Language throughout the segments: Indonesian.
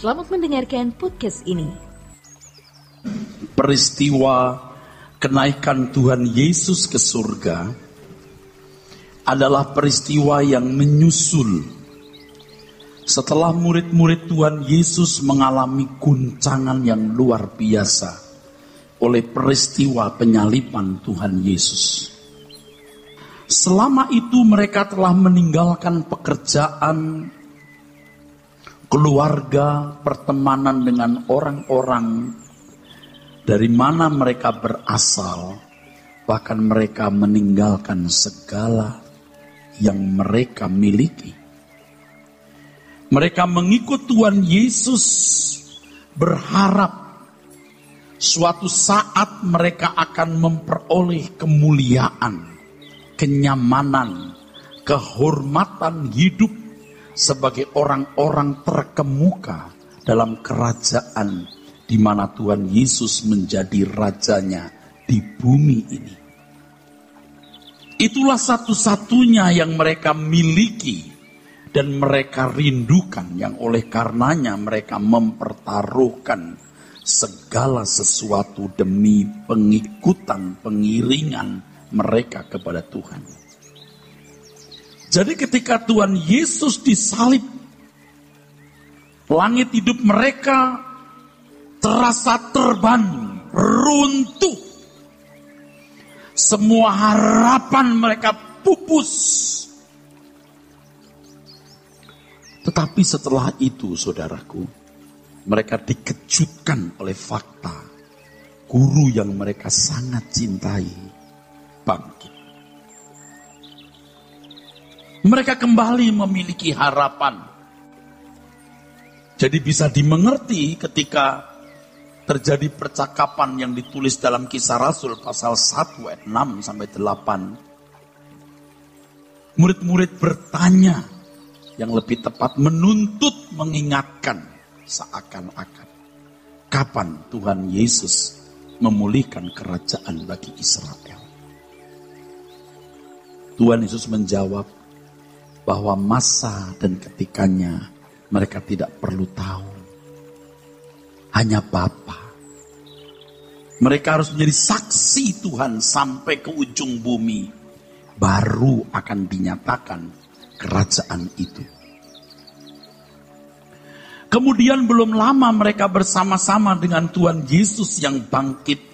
Selamat mendengarkan podcast ini. Peristiwa kenaikan Tuhan Yesus ke surga adalah peristiwa yang menyusul setelah murid-murid Tuhan Yesus mengalami guncangan yang luar biasa oleh peristiwa penyaliban Tuhan Yesus. Selama itu mereka telah meninggalkan pekerjaan, keluarga, pertemanan dengan orang-orang dari mana mereka berasal. Bahkan mereka meninggalkan segala yang mereka miliki. Mereka mengikut Tuhan Yesus berharap suatu saat mereka akan memperoleh kemuliaan, kenyamanan, kehormatan hidup sebagai orang-orang terkemuka dalam kerajaan di mana Tuhan Yesus menjadi rajanya di bumi ini. Itulah satu-satunya yang mereka miliki dan mereka rindukan, yang oleh karenanya mereka mempertaruhkan segala sesuatu demi pengikutan, pengiringan mereka kepada Tuhan. Jadi ketika Tuhan Yesus disalib, langit hidup mereka terasa terbang, runtuh. Semua harapan mereka pupus. Tetapi setelah itu, saudaraku, mereka dikejutkan oleh fakta guru yang mereka sangat cintai bangkit. Mereka kembali memiliki harapan. Jadi bisa dimengerti ketika terjadi percakapan yang ditulis dalam Kisah Rasul pasal 1 ayat 6 sampai 8. Murid-murid bertanya, yang lebih tepat menuntut, mengingatkan seakan-akan, kapan Tuhan Yesus memulihkan kerajaan bagi Israel? Tuhan Yesus menjawab bahwa masa dan ketikanya mereka tidak perlu tahu. Hanya Bapa. Mereka harus menjadi saksi Tuhan sampai ke ujung bumi. Baru akan dinyatakan kerajaan itu. Kemudian belum lama mereka bersama-sama dengan Tuhan Yesus yang bangkit.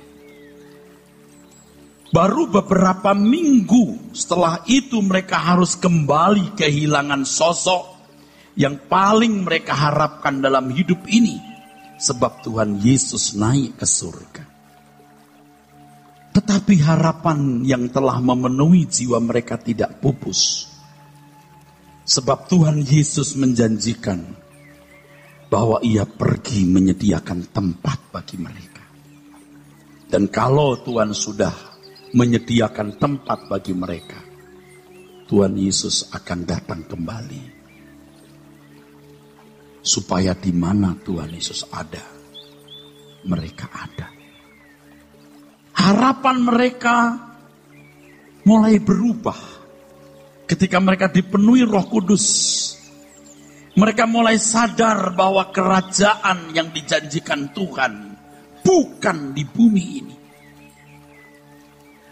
Baru beberapa minggu setelah itu mereka harus kembali kehilangan sosok yang paling mereka harapkan dalam hidup ini. Sebab Tuhan Yesus naik ke surga. Tetapi harapan yang telah memenuhi jiwa mereka tidak pupus. Sebab Tuhan Yesus menjanjikan bahwa Ia pergi menyediakan tempat bagi mereka. Dan kalau Tuhan sudah menyediakan tempat bagi mereka, Tuhan Yesus akan datang kembali. Supaya di mana Tuhan Yesus ada, mereka ada. Harapan mereka mulai berubah ketika mereka dipenuhi Roh Kudus. Mereka mulai sadar bahwa kerajaan yang dijanjikan Tuhan bukan di bumi ini.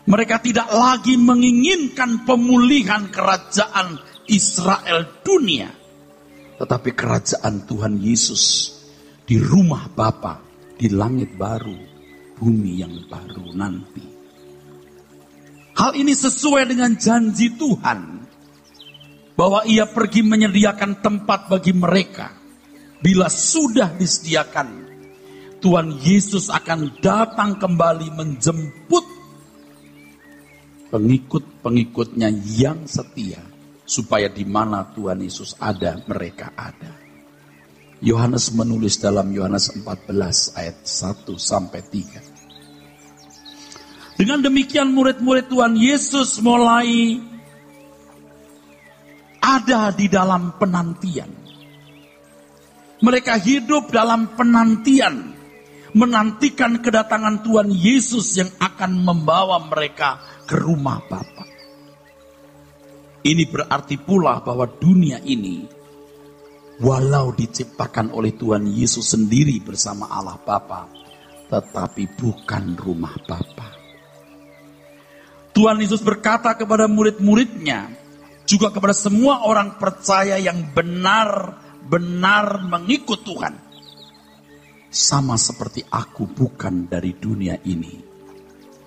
Mereka tidak lagi menginginkan pemulihan kerajaan Israel dunia. Tetapi kerajaan Tuhan Yesus di rumah Bapa, di langit baru, bumi yang baru nanti. Hal ini sesuai dengan janji Tuhan. Bahwa Ia pergi menyediakan tempat bagi mereka. Bila sudah disediakan, Tuhan Yesus akan datang kembali menjemput pengikut-pengikutnya yang setia, supaya di mana Tuhan Yesus ada, mereka ada. Yohanes menulis dalam Yohanes 14 ayat 1 sampai 3. Dengan demikian murid-murid Tuhan Yesus mulai ada di dalam penantian. Mereka hidup dalam penantian, menantikan kedatangan Tuhan Yesus yang akan membawa mereka ke rumah Bapa. Ini berarti pula bahwa dunia ini walau diciptakan oleh Tuhan Yesus sendiri bersama Allah Bapa, tetapi bukan rumah Bapa. Tuhan Yesus berkata kepada murid-muridnya, juga kepada semua orang percaya yang benar-benar mengikut Tuhan, sama seperti aku bukan dari dunia ini,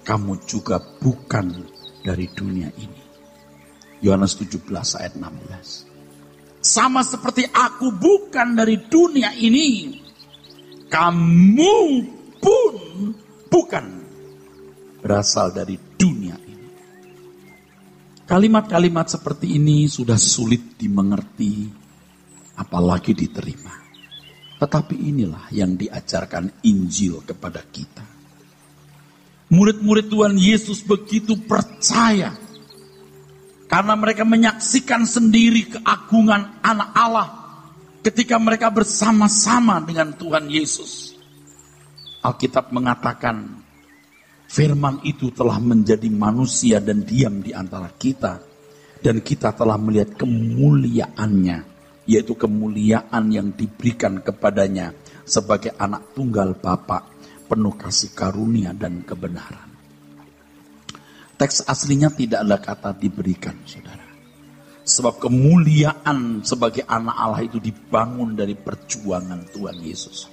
kamu juga bukan dari dunia ini. Yohanes 17 ayat 16. Sama seperti aku bukan dari dunia ini, kamu pun bukan berasal dari dunia ini. Kalimat-kalimat seperti ini sudah sulit dimengerti, apalagi diterima. Tetapi inilah yang diajarkan Injil kepada kita. Murid-murid Tuhan Yesus begitu percaya, karena mereka menyaksikan sendiri keagungan Anak Allah ketika mereka bersama-sama dengan Tuhan Yesus. Alkitab mengatakan, firman itu telah menjadi manusia dan diam di antara kita. Dan kita telah melihat kemuliaannya, yaitu kemuliaan yang diberikan kepadanya sebagai anak tunggal Bapa, penuh kasih karunia dan kebenaran. Teks aslinya tidak ada kata diberikan, saudara. Sebab kemuliaan sebagai anak Allah itu dibangun dari perjuangan Tuhan Yesus.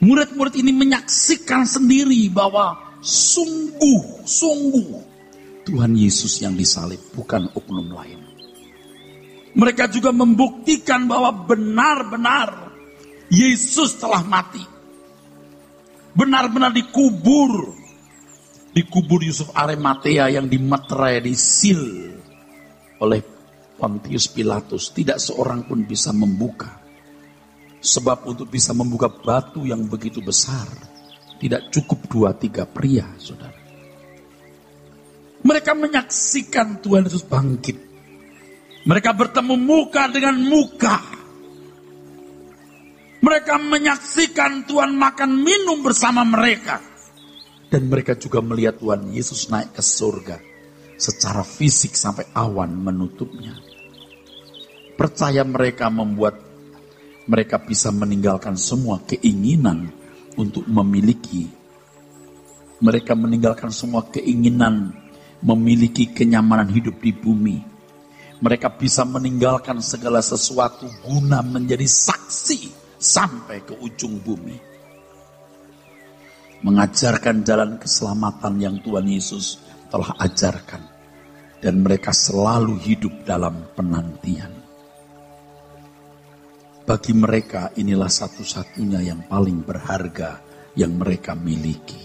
Murid-murid ini menyaksikan sendiri bahwa sungguh Tuhan Yesus yang disalib, bukan oknum lain. Mereka juga membuktikan bahwa benar-benar Yesus telah mati. Benar-benar dikubur. Dikubur Yusuf Arimatea yang dimeterai, disil oleh Pontius Pilatus. Tidak seorang pun bisa membuka. Sebab untuk bisa membuka batu yang begitu besar, tidak cukup 2-3 pria, saudara. Mereka menyaksikan Tuhan Yesus bangkit. Mereka bertemu muka dengan muka. Mereka menyaksikan Tuhan makan minum bersama mereka. Dan mereka juga melihat Tuhan Yesus naik ke surga secara fisik sampai awan menutupnya. Percaya mereka membuat mereka bisa meninggalkan semua keinginan untuk memiliki. Mereka meninggalkan semua keinginan memiliki kenyamanan hidup di bumi. Mereka bisa meninggalkan segala sesuatu guna menjadi saksi sampai ke ujung bumi. Mengajarkan jalan keselamatan yang Tuhan Yesus telah ajarkan. Dan mereka selalu hidup dalam penantian. Bagi mereka inilah satu-satunya yang paling berharga yang mereka miliki.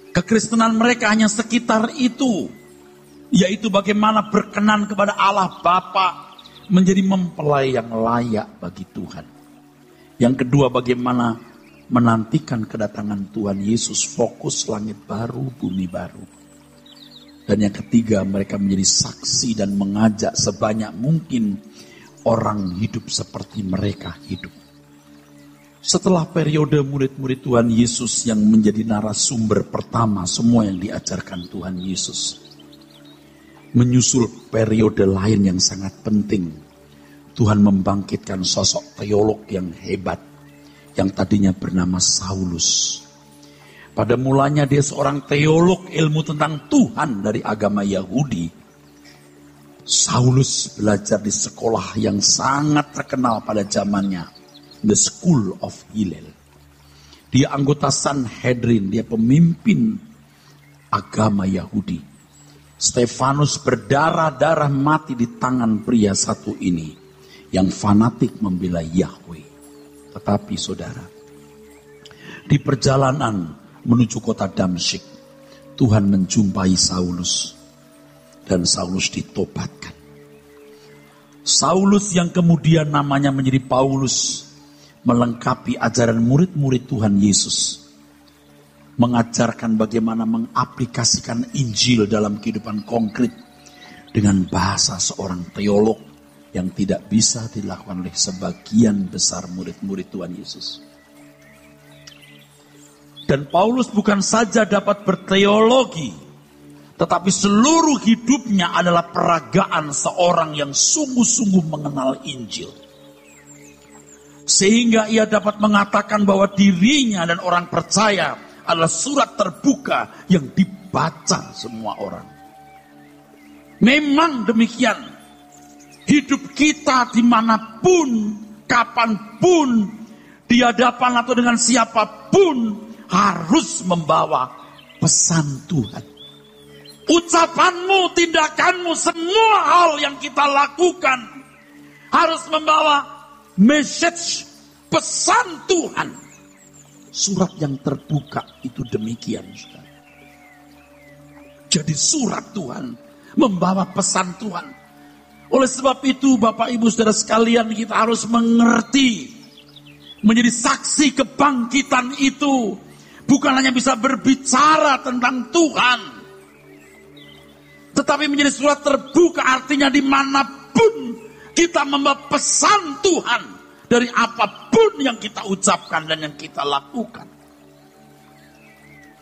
Kekristenan mereka hanya sekitar itu, yaitu bagaimana berkenan kepada Allah Bapa, menjadi mempelai yang layak bagi Tuhan. Yang kedua, bagaimana menantikan kedatangan Tuhan Yesus, fokus langit baru, bumi baru. Dan yang ketiga, mereka menjadi saksi dan mengajak sebanyak mungkin orang hidup seperti mereka hidup. Setelah periode murid-murid Tuhan Yesus yang menjadi narasumber pertama semua yang diajarkan Tuhan Yesus, menyusul periode lain yang sangat penting. Tuhan membangkitkan sosok teolog yang hebat, yang tadinya bernama Saulus. Pada mulanya dia seorang teolog ilmu tentang Tuhan dari agama Yahudi. Saulus belajar di sekolah yang sangat terkenal pada zamannya, The School of Hillel. Dia anggota Sanhedrin, dia pemimpin agama Yahudi. Stefanus berdarah-darah mati di tangan pria satu ini yang fanatik membela Yahweh. Tetapi saudara, di perjalanan menuju kota Damsyik, Tuhan menjumpai Saulus. Dan Saulus ditobatkan. Saulus yang kemudian namanya menjadi Paulus, melengkapi ajaran murid-murid Tuhan Yesus. Mengajarkan bagaimana mengaplikasikan Injil dalam kehidupan konkret dengan bahasa seorang teolog yang tidak bisa dilakukan oleh sebagian besar murid-murid Tuhan Yesus. Dan Paulus bukan saja dapat berteologi, Tetapi seluruh hidupnya adalah peragaan seorang yang sungguh-sungguh mengenal Injil. Sehingga ia dapat mengatakan bahwa dirinya dan orang percaya adalah surat terbuka yang dibaca semua orang. Memang demikian. Hidup kita dimanapun, kapanpun, di hadapan atau dengan siapapun harus membawa pesan Tuhan. Ucapanmu, tindakanmu, semua hal yang kita lakukan harus membawa message, pesan Tuhan. Surat yang terbuka itu demikian, saudara. Jadi surat Tuhan membawa pesan Tuhan. Oleh sebab itu Bapak Ibu Saudara sekalian, kita harus mengerti, menjadi saksi kebangkitan itu bukan hanya bisa berbicara tentang Tuhan, tetapi menjadi surat terbuka, artinya dimanapun kita membawa pesan Tuhan dari apapun yang kita ucapkan dan yang kita lakukan.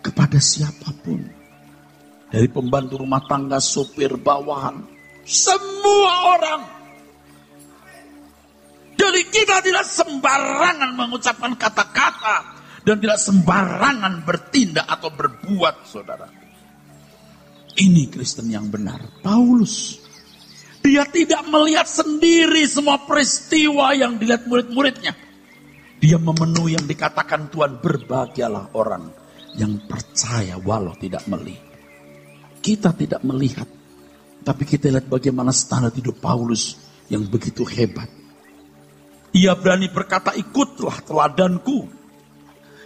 Kepada siapapun, dari pembantu rumah tangga, sopir, bawahan, semua orang. Jadi kita tidak sembarangan mengucapkan kata-kata dan tidak sembarangan bertindak atau berbuat, saudara. Ini Kristen yang benar. Paulus, dia tidak melihat sendiri semua peristiwa yang dilihat murid-muridnya. Dia memenuhi yang dikatakan Tuhan, berbahagialah orang yang percaya walau tidak melihat. Kita tidak melihat, tapi kita lihat bagaimana standar hidup Paulus yang begitu hebat. Ia berani berkata, ikutlah teladanku.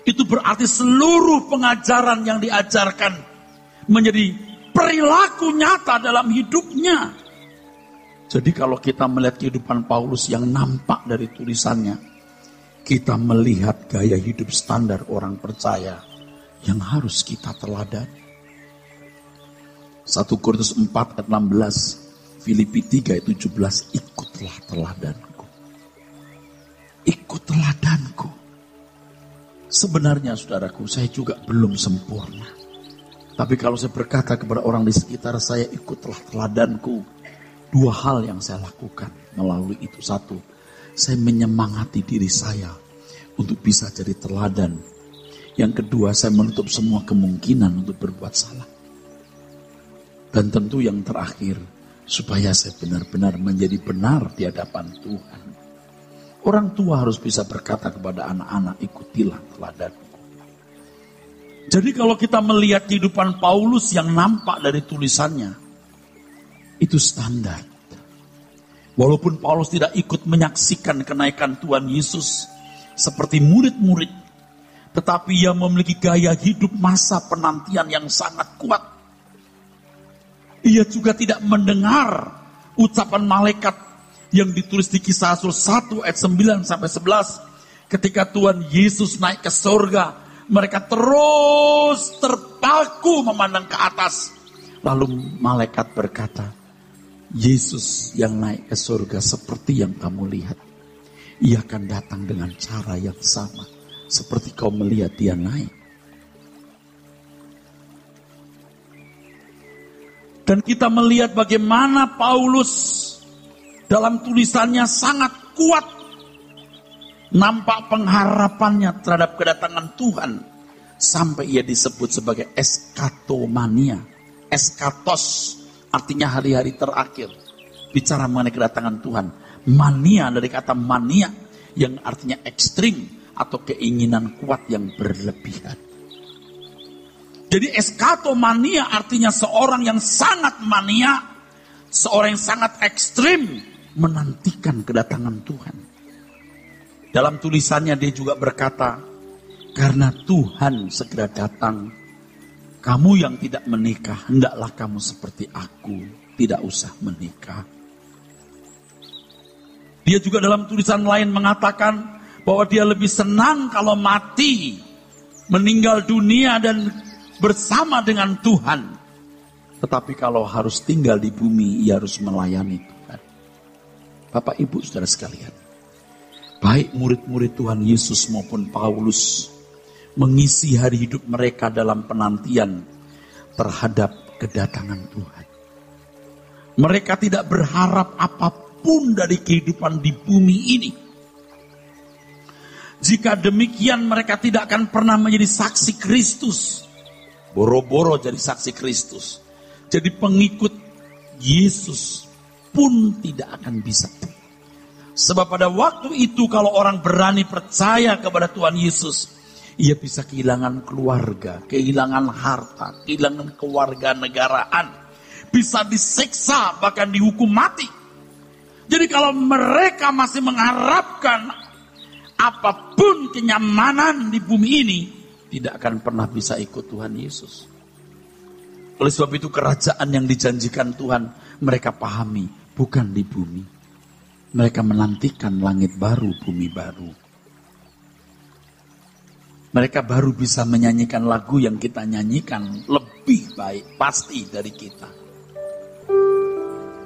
Itu berarti seluruh pengajaran yang diajarkan menjadi perilaku nyata dalam hidupnya. Jadi kalau kita melihat kehidupan Paulus yang nampak dari tulisannya, kita melihat gaya hidup standar orang percaya yang harus kita teladani. 1 Korintus 4 ayat 16, Filipi 3 ayat 17, ikutlah teladanku. Ikut teladanku. Sebenarnya saudaraku, saya juga belum sempurna. Tapi kalau saya berkata kepada orang di sekitar saya, ikutlah teladanku, dua hal yang saya lakukan melalui itu. Satu, saya menyemangati diri saya untuk bisa jadi teladan. Yang kedua, saya menutup semua kemungkinan untuk berbuat salah. Dan tentu yang terakhir, supaya saya benar-benar menjadi benar di hadapan Tuhan. Orang tua harus bisa berkata kepada anak-anak, ikutilah teladanku. Jadi kalau kita melihat kehidupan Paulus yang nampak dari tulisannya, itu standar. Walaupun Paulus tidak ikut menyaksikan kenaikan Tuhan Yesus seperti murid-murid, tetapi ia memiliki gaya hidup masa penantian yang sangat kuat. Ia juga tidak mendengar ucapan malaikat yang ditulis di Kisah Rasul 1 ayat 9 sampai 11. Ketika Tuhan Yesus naik ke surga, mereka terus terpaku memandang ke atas. Lalu malaikat berkata, Yesus yang naik ke surga seperti yang kamu lihat. Ia akan datang dengan cara yang sama seperti kau melihat dia naik. Dan kita melihat bagaimana Paulus dalam tulisannya sangat kuat. Nampak pengharapannya terhadap kedatangan Tuhan. Sampai ia disebut sebagai eskatomania. Eskatos artinya hari-hari terakhir. Bicara mengenai kedatangan Tuhan. Mania dari kata mania yang artinya ekstrim atau keinginan kuat yang berlebihan. Jadi eskatomania artinya seorang yang sangat mania. Seorang yang sangat ekstrim menantikan kedatangan Tuhan. Dalam tulisannya dia juga berkata, karena Tuhan segera datang, kamu yang tidak menikah, hendaklah kamu seperti aku, tidak usah menikah. Dia juga dalam tulisan lain mengatakan bahwa dia lebih senang kalau mati, meninggal dunia dan bersama dengan Tuhan. Tetapi kalau harus tinggal di bumi, ia harus melayani Tuhan. Bapak Ibu saudara sekalian, baik murid-murid Tuhan Yesus maupun Paulus mengisi hari hidup mereka dalam penantian terhadap kedatangan Tuhan. Mereka tidak berharap apapun dari kehidupan di bumi ini. Jika demikian mereka tidak akan pernah menjadi saksi Kristus. Boro-boro jadi saksi Kristus. Jadi pengikut Yesus pun tidak akan bisa. Sebab pada waktu itu kalau orang berani percaya kepada Tuhan Yesus, ia bisa kehilangan keluarga, kehilangan harta, kehilangan kewarganegaraan, bisa disiksa, bahkan dihukum mati. Jadi kalau mereka masih mengharapkan apapun kenyamanan di bumi ini, tidak akan pernah bisa ikut Tuhan Yesus. Oleh sebab itu kerajaan yang dijanjikan Tuhan mereka pahami bukan di bumi. Mereka menantikan langit baru, bumi baru. Mereka baru bisa menyanyikan lagu yang kita nyanyikan lebih baik pasti dari kita.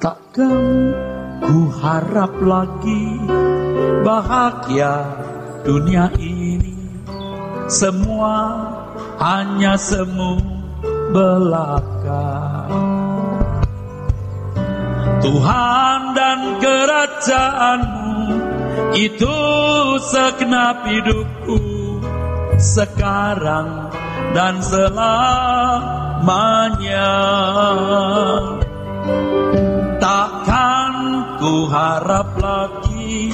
Takkan ku harap lagi bahagia dunia ini, semua hanya semu belaka. Tuhan dan kerajaanmu itu segenap hidupku, sekarang dan selamanya. Takkan ku harap lagi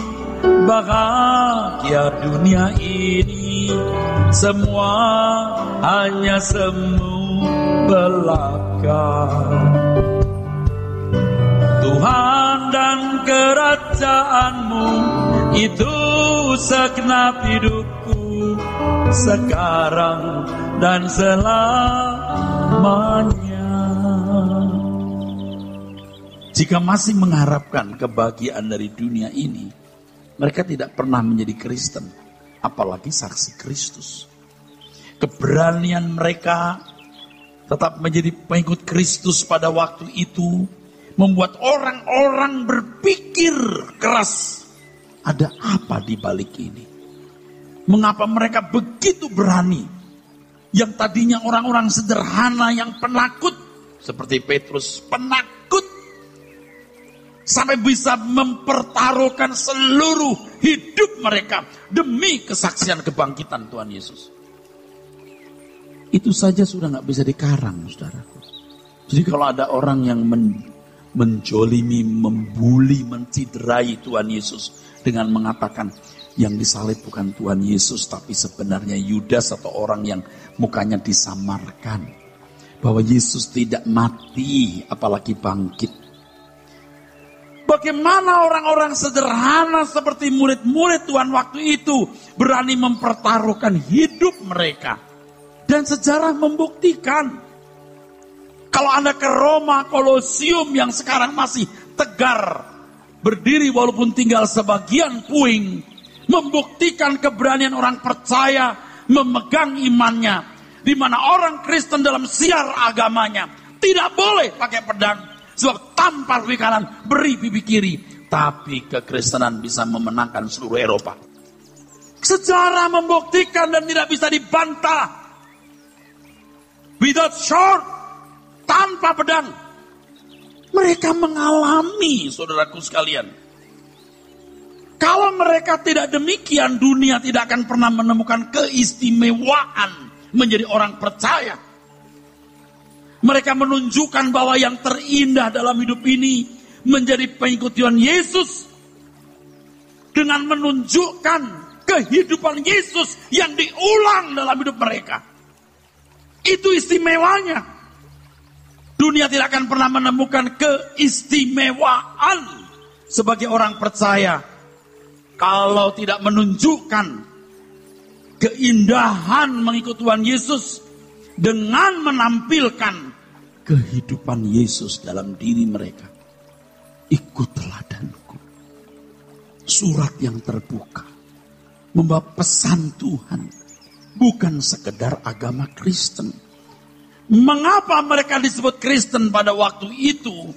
bahagia dunia ini, semua hanya semu belaka. Tuhan dan kerajaanmu itu segenap hidupku, sekarang dan selamanya. Jika masih mengharapkan kebahagiaan dari dunia ini, mereka tidak pernah menjadi Kristen, apalagi saksi Kristus. Keberanian mereka tetap menjadi pengikut Kristus pada waktu itu membuat orang-orang berpikir keras, ada apa di balik ini? Mengapa mereka begitu berani? Yang tadinya orang-orang sederhana yang penakut, seperti Petrus penakut, sampai bisa mempertaruhkan seluruh hidup mereka demi kesaksian kebangkitan Tuhan Yesus. Itu saja sudah gak bisa dikarang, saudaraku. Jadi kalau ada orang yang menjolimi, membuli, menciderai Tuhan Yesus dengan mengatakan yang disalib bukan Tuhan Yesus tapi sebenarnya Yudas atau orang yang mukanya disamarkan, bahwa Yesus tidak mati apalagi bangkit. Bagaimana orang-orang sederhana seperti murid-murid Tuhan waktu itu berani mempertaruhkan hidup mereka, dan sejarah membuktikan. Kalau Anda ke Roma, Kolosium yang sekarang masih tegar berdiri walaupun tinggal sebagian puing, membuktikan keberanian orang percaya memegang imannya, di mana orang Kristen dalam siar agamanya tidak boleh pakai pedang, sebab tampar pipi kanan, beri pipi kiri. Tapi kekristenan bisa memenangkan seluruh Eropa. Sejarah membuktikan dan tidak bisa dibantah. Without sword, tanpa pedang, mereka mengalami, saudaraku sekalian. Kalau mereka tidak demikian, dunia tidak akan pernah menemukan keistimewaan menjadi orang percaya. Mereka menunjukkan bahwa yang terindah dalam hidup ini menjadi pengikut Tuhan Yesus, dengan menunjukkan kehidupan Yesus yang diulang dalam hidup mereka. Itu istimewanya. Dunia tidak akan pernah menemukan keistimewaan sebagai orang percaya kalau tidak menunjukkan keindahan mengikut Tuhan Yesus dengan menampilkan kehidupan Yesus dalam diri mereka. Ikut teladanku. Surat yang terbuka membawa pesan Tuhan, bukan sekedar agama Kristen. Mengapa mereka disebut Kristen pada waktu itu?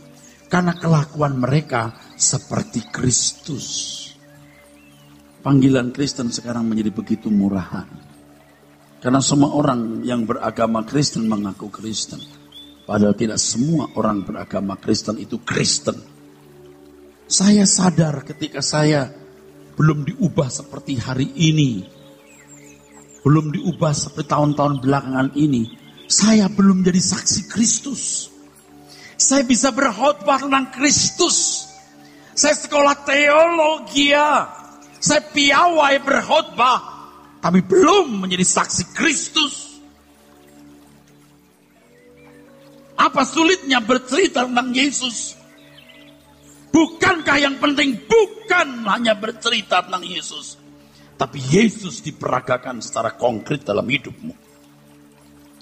Karena kelakuan mereka seperti Kristus. Panggilan Kristen sekarang menjadi begitu murahan. Karena semua orang yang beragama Kristen mengaku Kristen. Padahal tidak semua orang beragama Kristen itu Kristen. Saya sadar ketika saya belum diubah seperti hari ini, belum diubah seperti tahun-tahun belakangan ini, saya belum jadi saksi Kristus. Saya bisa berkhotbah tentang Kristus. Saya sekolah teologi, saya piawai berkhotbah, tapi belum menjadi saksi Kristus. Apa sulitnya bercerita tentang Yesus? Bukankah yang penting bukan hanya bercerita tentang Yesus, tapi Yesus diperagakan secara konkret dalam hidupmu.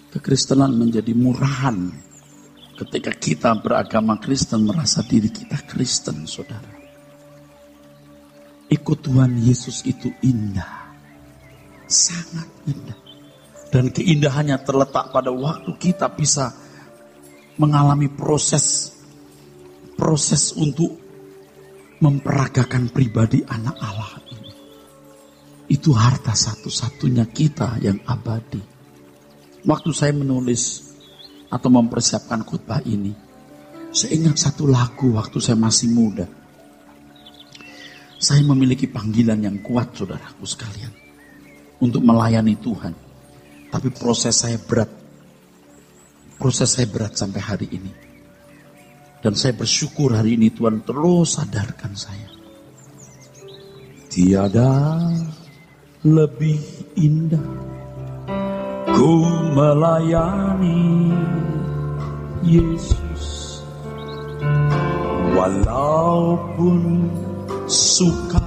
Kekristenan menjadi murahan ketika kita beragama Kristen merasa diri kita Kristen, saudara. Ikut Tuhan Yesus itu indah, sangat indah. Dan keindahannya terletak pada waktu kita bisa mengalami proses untuk memperagakan pribadi anak Allah ini. Itu harta satu-satunya kita yang abadi. Waktu saya menulis atau mempersiapkan khotbah ini, saya ingat satu lagu waktu saya masih muda. Saya memiliki panggilan yang kuat, saudaraku sekalian, untuk melayani Tuhan. Tapi proses saya berat sampai hari ini. Dan saya bersyukur hari ini Tuhan terus sadarkan saya. Tiada lebih indah ku melayani Yesus, walaupun sukar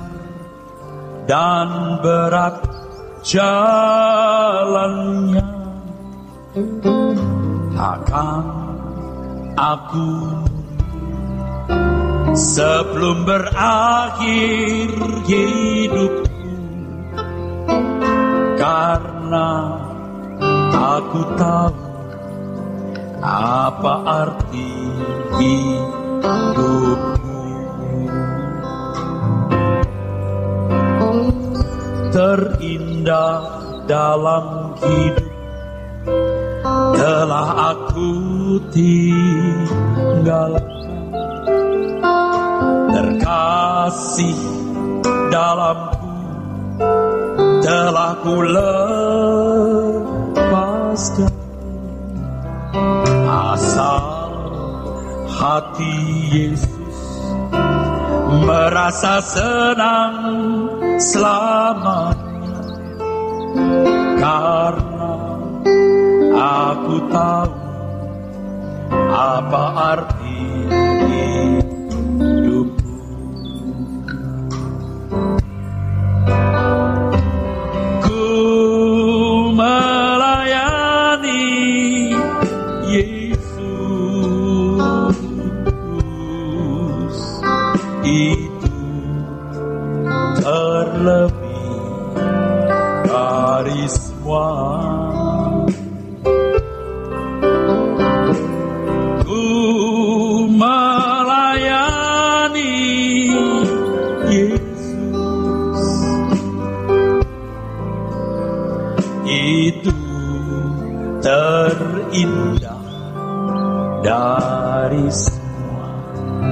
dan berat jalannya, akan aku sebelum berakhir hidupku, karena aku tahu apa arti hidupku. Terindah dalam hidup telah aku tinggalkan, terkasih dalamku telah ku lepaskan. Asal hati Yesus merasa senang selamanya, karena aku tahu apa arti hidupku. Ku melayani Yesus, itu terlebih dari semua. Terindah dari semua.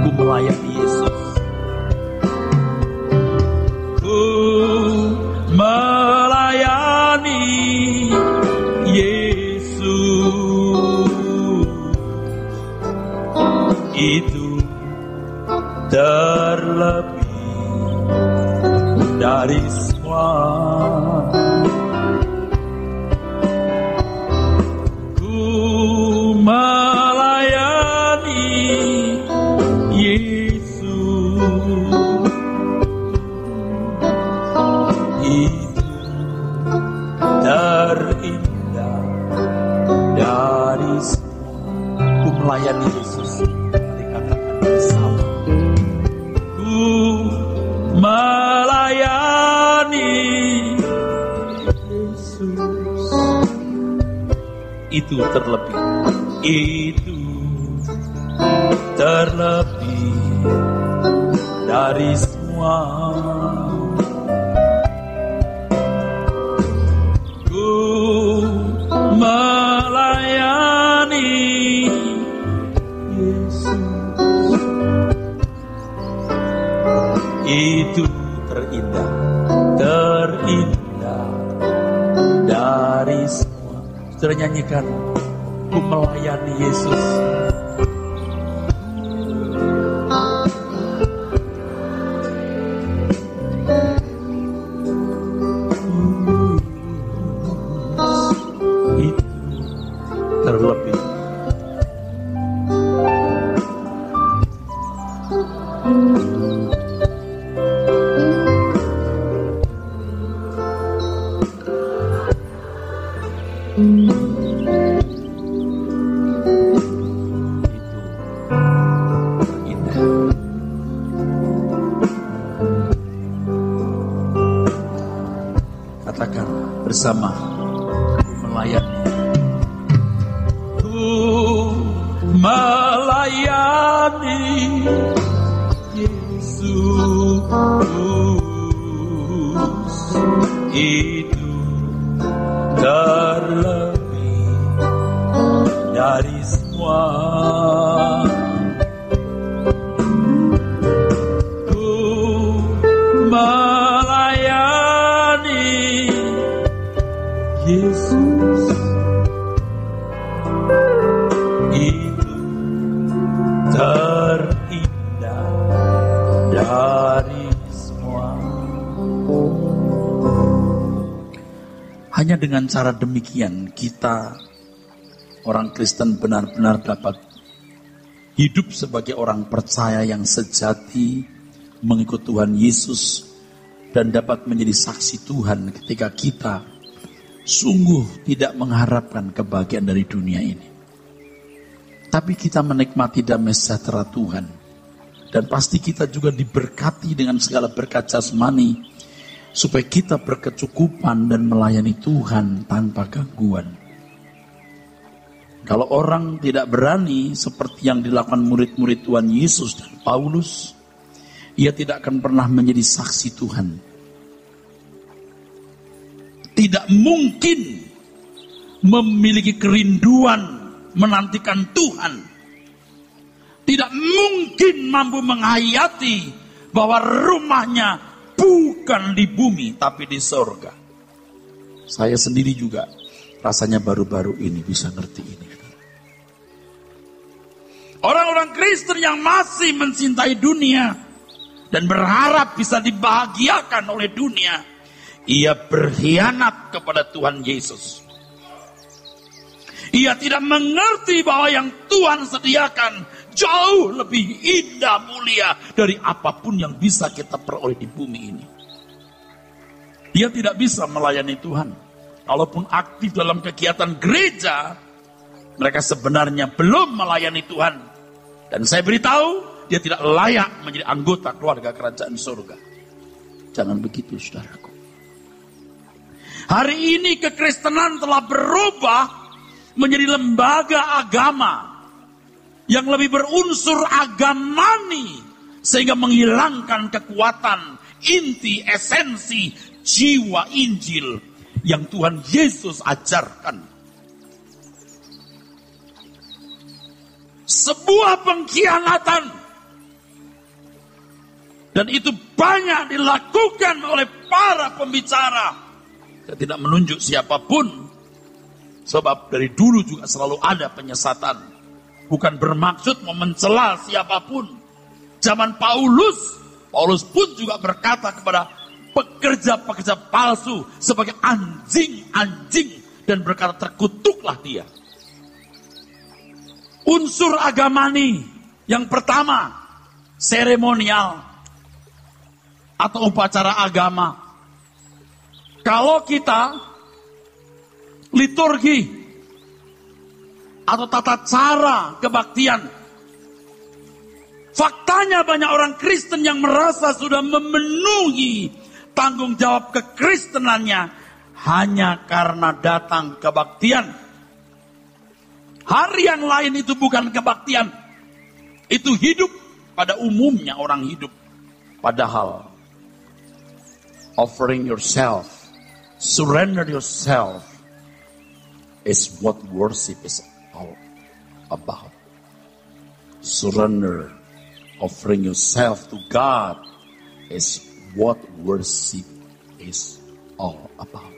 Ku melayani Yesus. Ku melayani Yesus. Itu terlebih dari semua. Melayani Yesus, itu terindah dari semua. Ku melayani Yesus. Mari katakan bersama. Ku melayani Yesus, itu terlebih. Itu terlebih dari semua. Ku melayani terindah, terindah dari semua. Saudara nyanyikan, ku melayani Yesus. Itu terlebih. Katakan bersama, ku melayani Yesus, itu terlebih dari semua. Ku melayani Yesus, itu terindah dari semua. Hanya dengan cara demikian kita orang Kristen benar-benar dapat hidup sebagai orang percaya yang sejati, mengikut Tuhan Yesus, dan dapat menjadi saksi Tuhan ketika kita sungguh tidak mengharapkan kebahagiaan dari dunia ini. Tapi kita menikmati damai sejahtera Tuhan. Dan pasti kita juga diberkati dengan segala berkat jasmani, supaya kita berkecukupan dan melayani Tuhan tanpa gangguan. Kalau orang tidak berani seperti yang dilakukan murid-murid Tuhan Yesus dan Paulus, ia tidak akan pernah menjadi saksi Tuhan. Tidak mungkin memiliki kerinduan menantikan Tuhan. Tidak mungkin mampu menghayati bahwa rumahnya bukan di bumi tapi di sorga. Saya sendiri juga rasanya baru-baru ini bisa ngerti ini. Orang-orang Kristen yang masih mencintai dunia dan berharap bisa dibahagiakan oleh dunia, ia berkhianat kepada Tuhan Yesus. Ia tidak mengerti bahwa yang Tuhan sediakan jauh lebih indah, mulia dari apapun yang bisa kita peroleh di bumi ini. Dia tidak bisa melayani Tuhan. Kalaupun aktif dalam kegiatan gereja, mereka sebenarnya belum melayani Tuhan. Dan saya beritahu, dia tidak layak menjadi anggota keluarga kerajaan surga. Jangan begitu, saudaraku. Hari ini kekristenan telah berubah menjadi lembaga agama yang lebih berunsur agamani, sehingga menghilangkan kekuatan, inti, esensi, jiwa Injil yang Tuhan Yesus ajarkan. Sebuah pengkhianatan, dan itu banyak dilakukan oleh para pembicara. Saya tidak menunjuk siapapun, sebab dari dulu juga selalu ada penyesatan. Bukan bermaksud mencela siapapun. Zaman Paulus pun juga berkata kepada pekerja-pekerja palsu sebagai anjing-anjing, dan berkata terkutuklah dia. Unsur agamani yang pertama, seremonial atau upacara agama. Kalau kita liturgi atau tata cara kebaktian, faktanya banyak orang Kristen yang merasa sudah memenuhi tanggung jawab kekristenannya hanya karena datang kebaktian. Hari yang lain itu bukan kebaktian, itu hidup pada umumnya orang hidup. Padahal offering yourself, surrender yourself is what worship is all about. Surrender, offering yourself to God is what worship is all about.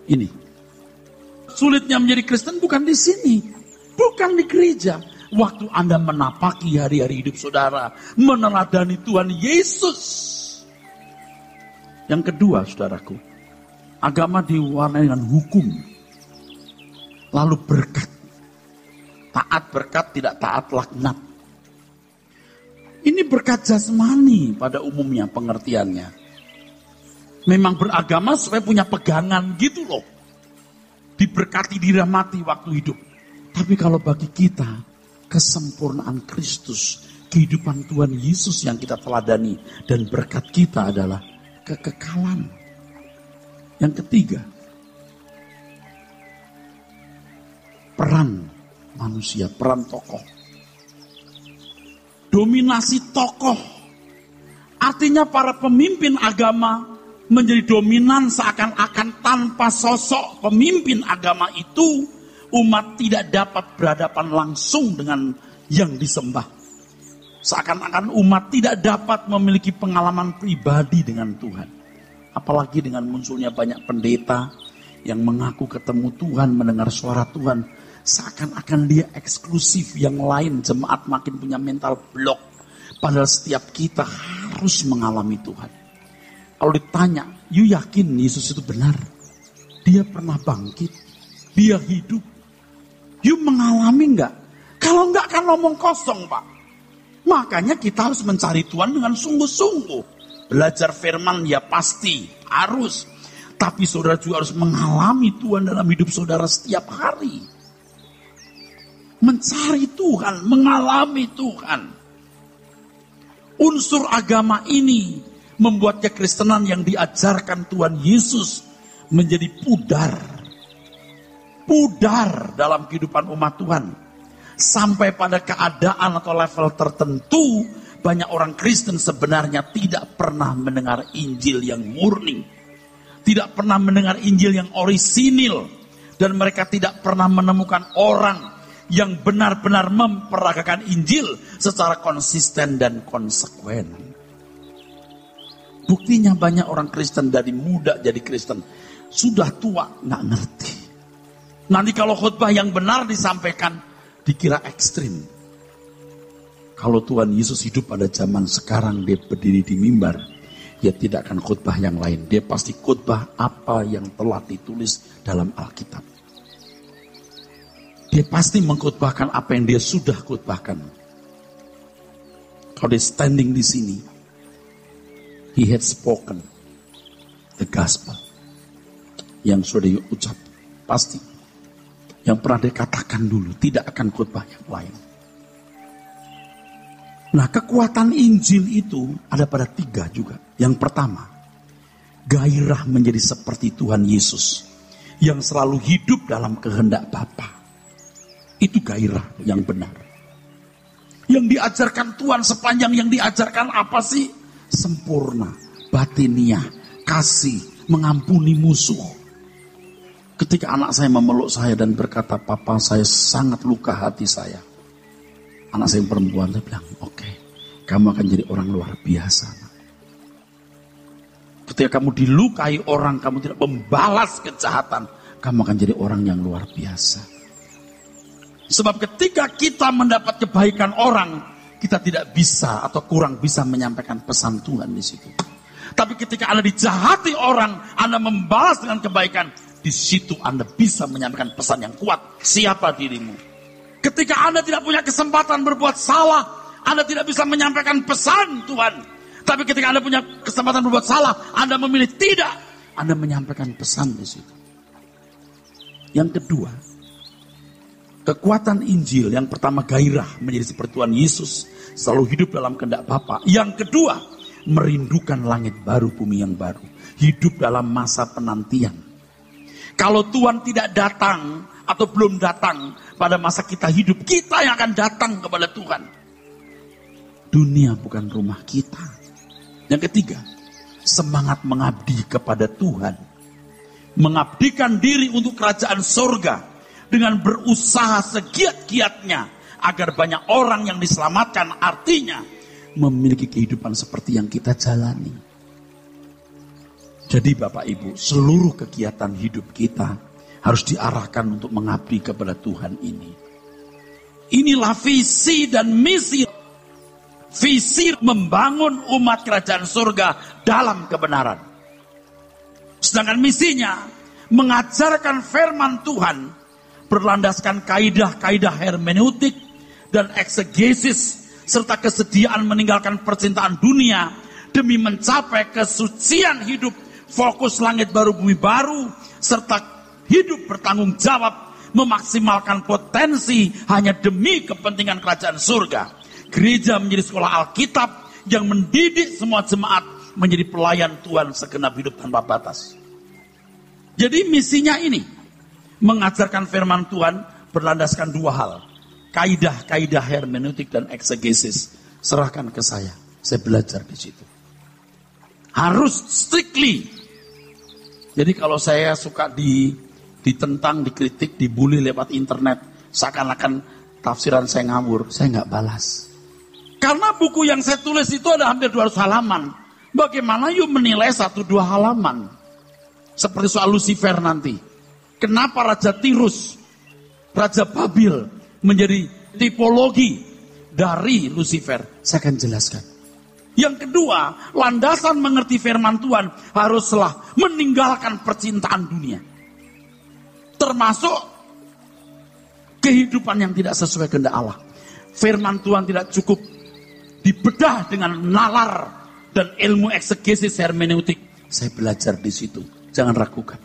Ini. Sulitnya menjadi Kristen bukan di sini. Bukan di gereja. Waktu Anda menapaki hari-hari hidup saudara. Meneladani Tuhan Yesus. Yang kedua, saudaraku. Agama diwarnai dengan hukum. Lalu berkat. Taat berkat, tidak taat laknat. Ini berkat jasmani pada umumnya pengertiannya. Memang beragama supaya punya pegangan gitu loh. Diberkati, dirahmati waktu hidup. Tapi kalau bagi kita, kesempurnaan Kristus, kehidupan Tuhan Yesus yang kita teladani, dan berkat kita adalah kekekalan. Yang ketiga, peran manusia, peran tokoh. Dominasi tokoh. Artinya para pemimpin agama menjadi dominan seakan-akan tanpa sosok pemimpin agama itu, umat tidak dapat berhadapan langsung dengan yang disembah. Seakan-akan umat tidak dapat memiliki pengalaman pribadi dengan Tuhan. Apalagi dengan munculnya banyak pendeta yang mengaku ketemu Tuhan, mendengar suara Tuhan. Seakan-akan dia eksklusif, yang lain jemaat makin punya mental blok. Padahal setiap kita harus mengalami Tuhan. Kalau ditanya, you yakin Yesus itu benar? Dia pernah bangkit? Dia hidup? You mengalami enggak? Kalau enggak kan ngomong kosong, Pak. Makanya kita harus mencari Tuhan dengan sungguh-sungguh. Belajar firman ya pasti, harus. Tapi saudara juga harus mengalami Tuhan dalam hidup saudara setiap hari. Mencari Tuhan, mengalami Tuhan. Unsur agama ini membuat kekristenan yang diajarkan Tuhan Yesus menjadi pudar. Pudar dalam kehidupan umat Tuhan. Sampai pada keadaan atau level tertentu, banyak orang Kristen sebenarnya tidak pernah mendengar Injil yang murni. Tidak pernah mendengar Injil yang orisinil. Dan mereka tidak pernah menemukan orang yang benar-benar memperagakan Injil secara konsisten dan konsekuen. Buktinya banyak orang Kristen dari muda jadi Kristen, sudah tua nggak ngerti. Nanti kalau khotbah yang benar disampaikan dikira ekstrim. Kalau Tuhan Yesus hidup pada zaman sekarang, dia berdiri di mimbar, dia tidak akan khotbah yang lain. Dia pasti khotbah apa yang telah ditulis dalam Alkitab. Dia pasti mengkhotbahkan apa yang dia sudah khotbahkan. Kalau dia standing di sini, he had spoken the gospel. Yang sudah dia ucap, pasti. Yang pernah dia katakan dulu, tidak akan khotbah yang lain. Nah, kekuatan Injil itu ada pada 3 juga. Yang pertama, gairah menjadi seperti Tuhan Yesus yang selalu hidup dalam kehendak Bapa. Itu gairah yang benar. Yang diajarkan Tuhan sepanjang yang diajarkan apa sih? Sempurna, batiniah, kasih, mengampuni musuh. Ketika anak saya memeluk saya dan berkata, "Papa, saya sangat luka hati saya." Anak saya yang perempuan, saya bilang, "Oke, kamu akan jadi orang luar biasa." Ketika kamu dilukai orang, kamu tidak membalas kejahatan, kamu akan jadi orang yang luar biasa. Sebab ketika kita mendapat kebaikan orang, kita tidak bisa atau kurang bisa menyampaikan pesan Tuhan di situ. Tapi ketika Anda dijahati orang, Anda membalas dengan kebaikan, di situ Anda bisa menyampaikan pesan yang kuat. Siapa dirimu? Ketika Anda tidak punya kesempatan berbuat salah, Anda tidak bisa menyampaikan pesan Tuhan. Tapi ketika Anda punya kesempatan berbuat salah, Anda memilih tidak. Anda menyampaikan pesan di situ. Yang kedua, kekuatan Injil. Yang pertama, gairah menjadi seperti Tuhan Yesus, selalu hidup dalam kehendak Bapa. Yang kedua, merindukan langit baru, bumi yang baru. Hidup dalam masa penantian. Kalau Tuhan tidak datang atau belum datang pada masa kita hidup, kita yang akan datang kepada Tuhan. Dunia bukan rumah kita. Yang ketiga, semangat mengabdi kepada Tuhan. Mengabdikan diri untuk kerajaan surga. Dengan berusaha segiat-giatnya agar banyak orang yang diselamatkan. Artinya memiliki kehidupan seperti yang kita jalani. Jadi Bapak Ibu, seluruh kegiatan hidup kita harus diarahkan untuk mengabdi kepada Tuhan ini. Inilah visi dan misi. Visi membangun umat kerajaan surga dalam kebenaran. Sedangkan misinya mengajarkan firman Tuhan berlandaskan kaidah-kaidah hermeneutik dan eksegesis serta kesediaan meninggalkan percintaan dunia demi mencapai kesucian hidup, fokus langit baru bumi baru, serta hidup bertanggung jawab memaksimalkan potensi hanya demi kepentingan kerajaan surga. Gereja menjadi sekolah Alkitab yang mendidik semua jemaat menjadi pelayan Tuhan segenap hidup tanpa batas. Jadi misinya ini mengajarkan firman Tuhan berlandaskan dua hal. Kaidah-kaidah hermeneutik dan eksegesis. Serahkan ke saya belajar di situ. Harus strictly. Jadi kalau saya suka ditentang, dikritik, dibully lewat internet, seakan-akan tafsiran saya ngawur, saya nggak balas. Karena buku yang saya tulis itu ada hampir 200 halaman. Bagaimana yuk menilai 1-2 halaman? Seperti soal Lucifer nanti. Kenapa Raja Tirus, Raja Babil menjadi tipologi dari Lucifer? Saya akan jelaskan. Yang kedua, landasan mengerti firman Tuhan haruslah meninggalkan percintaan dunia. Termasuk kehidupan yang tidak sesuai kehendak Allah. Firman Tuhan tidak cukup dibedah dengan nalar dan ilmu eksegesis hermeneutik. Saya belajar di situ, jangan ragukan.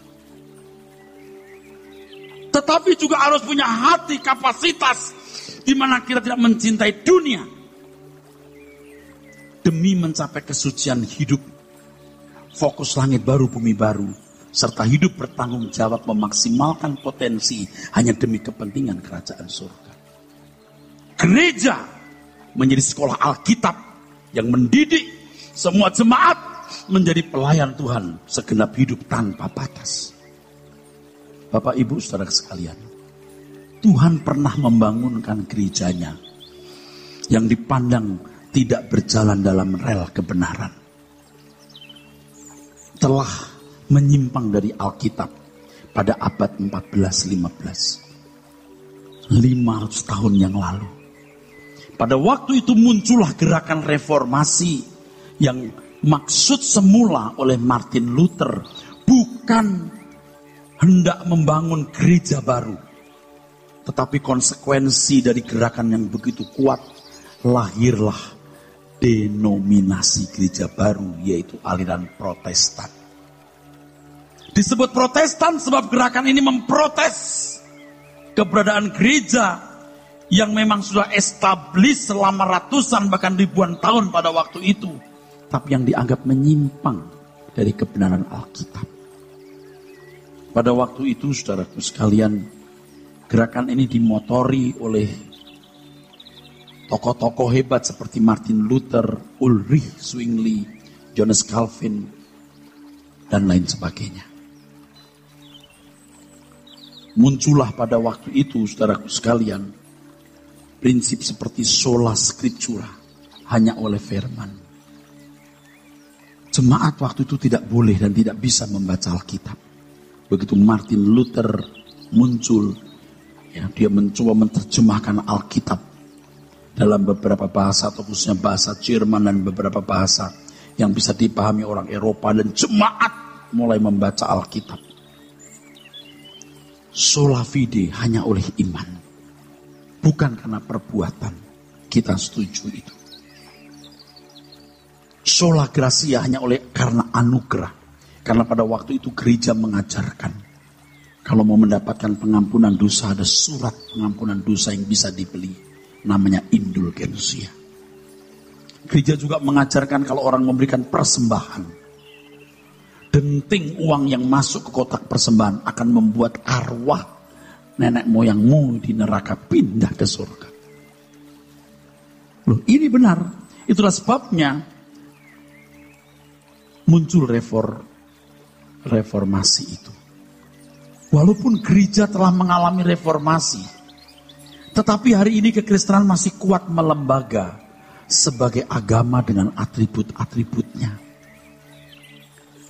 Tetapi juga harus punya hati kapasitas di mana kita tidak mencintai dunia demi mencapai kesucian hidup, fokus langit baru bumi baru, serta hidup bertanggung jawab memaksimalkan potensi hanya demi kepentingan kerajaan surga. Gereja menjadi sekolah Alkitab yang mendidik semua jemaat menjadi pelayan Tuhan segenap hidup tanpa batas. Bapak Ibu saudara sekalian, Tuhan pernah membangunkan gerejanya yang dipandang tidak berjalan dalam rel kebenaran. Telah menyimpang dari Alkitab pada abad 14-15. 500 tahun yang lalu. Pada waktu itu muncullah gerakan reformasi yang maksud semula oleh Martin Luther bukan hendak membangun gereja baru. Tetapi konsekuensi dari gerakan yang begitu kuat, lahirlah denominasi gereja baru, yaitu aliran Protestan. Disebut Protestan sebab gerakan ini memprotes keberadaan gereja yang memang sudah establis selama ratusan bahkan ribuan tahun pada waktu itu, tapi yang dianggap menyimpang dari kebenaran Alkitab. Pada waktu itu, saudaraku sekalian, gerakan ini dimotori oleh tokoh-tokoh hebat seperti Martin Luther, Ulrich Zwingli, Johannes Calvin, dan lain sebagainya. Muncullah pada waktu itu, saudaraku sekalian, prinsip seperti sola scriptura, hanya oleh firman. Jemaat waktu itu tidak boleh dan tidak bisa membaca Alkitab. Begitu Martin Luther muncul, ya, dia mencoba menerjemahkan Alkitab dalam beberapa bahasa, atau khususnya bahasa Jerman dan beberapa bahasa yang bisa dipahami orang Eropa, dan jemaat mulai membaca Alkitab. Sola fide, hanya oleh iman, bukan karena perbuatan. Kita setuju itu. Sola gratia, hanya oleh karena anugerah. Karena pada waktu itu gereja mengajarkan, kalau mau mendapatkan pengampunan dosa, ada surat pengampunan dosa yang bisa dibeli, namanya indulgensia. Gereja juga mengajarkan kalau orang memberikan persembahan, denting uang yang masuk ke kotak persembahan akan membuat arwah nenek moyangmu di neraka pindah ke surga. Loh, ini benar. Itulah sebabnya muncul reformasi itu. Walaupun gereja telah mengalami reformasi, tetapi hari ini kekristenan masih kuat melembaga sebagai agama dengan atribut-atributnya.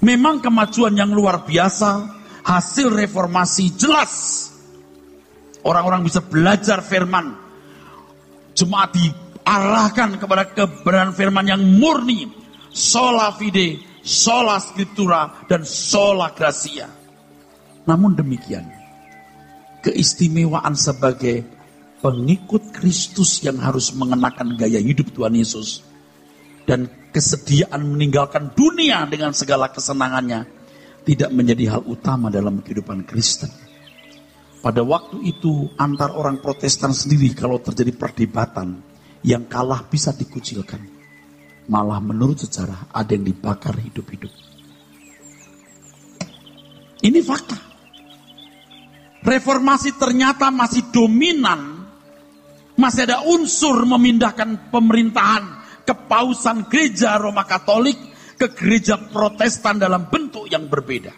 Memang kemajuan yang luar biasa, hasil reformasi jelas. Orang-orang bisa belajar firman. Jemaat diarahkan kepada kebenaran firman yang murni. Sola fide, sola scriptura, dan sola gratia. Namun demikian, keistimewaan sebagai pengikut Kristus yang harus mengenakan gaya hidup Tuhan Yesus dan kesediaan meninggalkan dunia dengan segala kesenangannya tidak menjadi hal utama dalam kehidupan Kristen. Pada waktu itu antar orang Protestan sendiri kalau terjadi perdebatan, yang kalah bisa dikucilkan. Malah menurut sejarah ada yang dibakar hidup-hidup. Ini fakta. Reformasi ternyata masih dominan. Masih ada unsur memindahkan pemerintahan kepausan gereja Roma Katolik ke gereja Protestan dalam bentuk yang berbeda.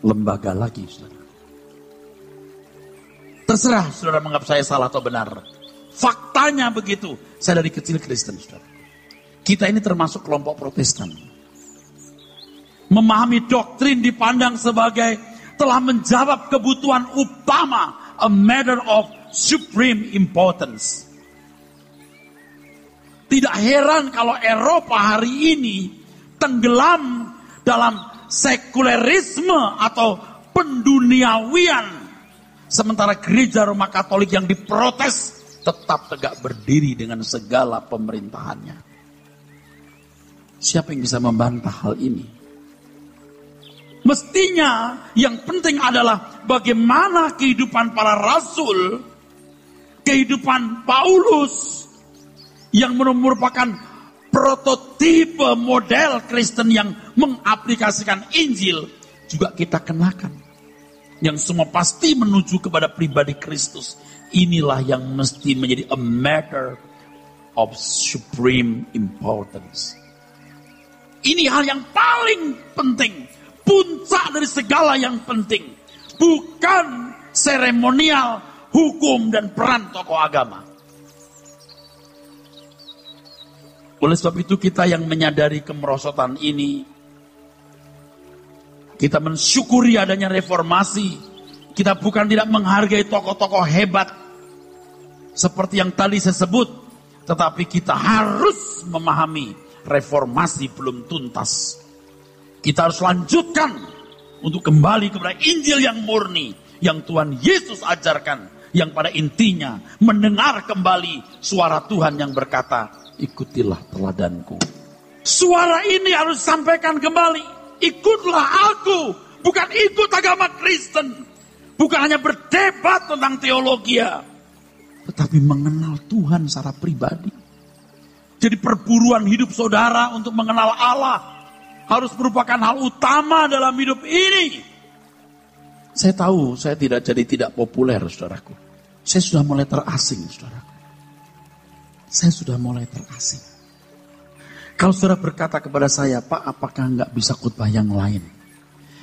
Lembaga lagi, saudara. Terserah saudara menganggap saya salah atau benar. Faktanya begitu. Saya dari kecil Kristen, saudara. Kita ini termasuk kelompok Protestan. Memahami doktrin dipandang sebagai telah menjawab kebutuhan utama, a matter of supreme importance. Tidak heran kalau Eropa hari ini tenggelam dalam sekulerisme atau penduniawian. Sementara gereja Roma Katolik yang diprotes tetap tegak berdiri dengan segala pemerintahannya. Siapa yang bisa membantah hal ini? Mestinya yang penting adalah bagaimana kehidupan para rasul, kehidupan Paulus yang merupakan prototipe model Kristen yang mengaplikasikan Injil juga kita kenakan. Yang semua pasti menuju kepada pribadi Kristus. Inilah yang mesti menjadi a matter of supreme importance. Ini hal yang paling penting. Puncak dari segala yang penting. Bukan seremonial, hukum, dan peran tokoh agama. Oleh sebab itu kita yang menyadari kemerosotan ini, kita mensyukuri adanya reformasi. Kita bukan tidak menghargai tokoh-tokoh hebat seperti yang tadi saya sebut, tetapi kita harus memahami reformasi belum tuntas. Kita harus lanjutkan untuk kembali kepada Injil yang murni yang Tuhan Yesus ajarkan, yang pada intinya mendengar kembali suara Tuhan yang berkata, ikutilah teladanku. Suara ini harus sampaikan kembali. Ikutlah aku, bukan ikut agama Kristen. Bukan hanya berdebat tentang teologi, tetapi mengenal Tuhan secara pribadi. Jadi perburuan hidup saudara untuk mengenal Allah harus merupakan hal utama dalam hidup ini. Saya tahu saya tidak populer, saudaraku. Saya sudah mulai terasing, saudaraku. Saya sudah mulai terasing. Kalau saudara berkata kepada saya, Pak, apakah nggak bisa khotbah yang lain?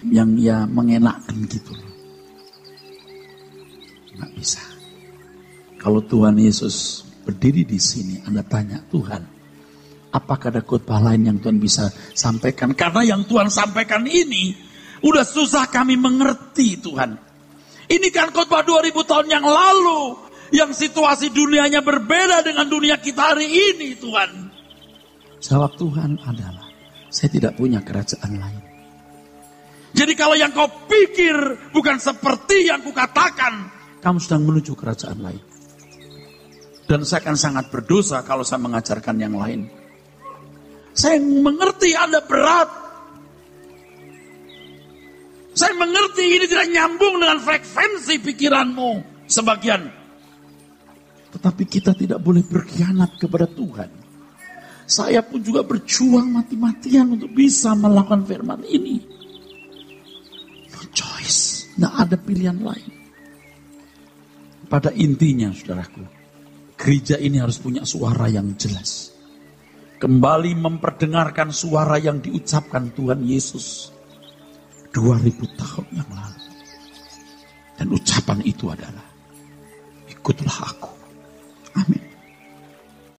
Yang ya mengenakkan gitu loh. Nggak bisa. Kalau Tuhan Yesus berdiri di sini, Anda tanya, Tuhan, apakah ada khotbah lain yang Tuhan bisa sampaikan? Karena yang Tuhan sampaikan ini, udah susah kami mengerti, Tuhan. Ini kan khotbah 2000 tahun yang lalu, yang situasi dunianya berbeda dengan dunia kita hari ini, Tuhan. Jawab Tuhan adalah, saya tidak punya kerajaan lain. Jadi kalau yang kau pikir bukan seperti yang kukatakan, kamu sedang menuju kerajaan lain. Dan saya akan sangat berdosa kalau saya mengajarkan yang lain. Saya mengerti Anda berat. Saya mengerti ini tidak nyambung dengan frekuensi pikiranmu sebagian. Tetapi kita tidak boleh berkhianat kepada Tuhan. Saya pun juga berjuang mati-matian untuk bisa melakukan firman ini. No choice. Tidak ada pilihan lain. Pada intinya, saudaraku, gereja ini harus punya suara yang jelas. Kembali memperdengarkan suara yang diucapkan Tuhan Yesus 2000 tahun yang lalu. Dan ucapan itu adalah, ikutlah aku.